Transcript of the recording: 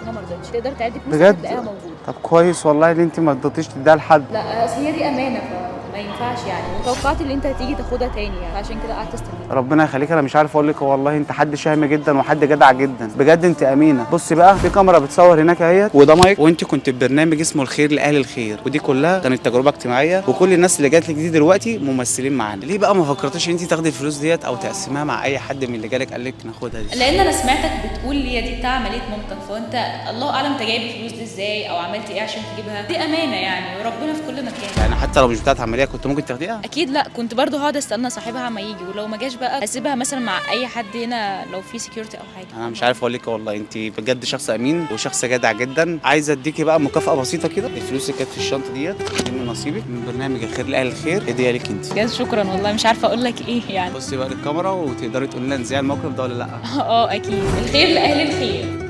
انا ما رضيتش. تقدر تعد فلوس بجد؟ هتلاقيها موجوده. طب كويس والله ان انت ما رضيتيش تديها لحد. لا اصل هي دي امانه فما ينفعش يعني، وتوقعت ان انت هتيجي تاخدها تاني يعني، عشان كده قعدت استنى. ربنا يخليك، انا مش عارف اقول لك والله انت حد شهم جدا وحد جدع جدا بجد، انت امينه. بصي بقى في كاميرا بتصور هناك اهيت، وده مايك، وانت كنت في برنامج اسمه الخير لاهل الخير، ودي كلها كانت تجربه اجتماعيه، وكل الناس اللي جات لك دي دلوقتي ممثلين معانا. ليه بقى ما فكرتيش ان انت تاخدي الفلوس ديت او تقسميها مع اي حد من اللي جالك قال لك ناخدها دي؟ لان انا سمعتك بتقول هي دي بتاع عمليه مامتك، فانت الله اعلم انت جايب الفلوس دي ازاي او عملت ايه عشان تجيبها. دي امانه يعني، وربنا في كل مكان. يعني حتى لو مش بتاعت عمليه كنت ممكن تاخديها؟ اكيد لا، كنت برضو هقعد استنى صاحبها ما يجي، ولو ما جاش بقى اسيبها مثلا مع اي حد هنا لو في سكيورتي او حاجه. انا مش عارف اقول لك والله انت بجد شخص امين وشخص جدع جدا. عايز اديكي بقى مكافاه بسيطه كده، الفلوس اللي كانت في الشنطه ديت دي من نصيبك من برنامج الخير لاهل الخير، هديه ليك انت. بجد شكرا والله، مش عارفه اقول لك ايه يعني. بصي بقى للكاميرا وتقدري تقولي لنا نذيع الموقف ده ولا لا. اه اكيد، الخير لاهل الخير.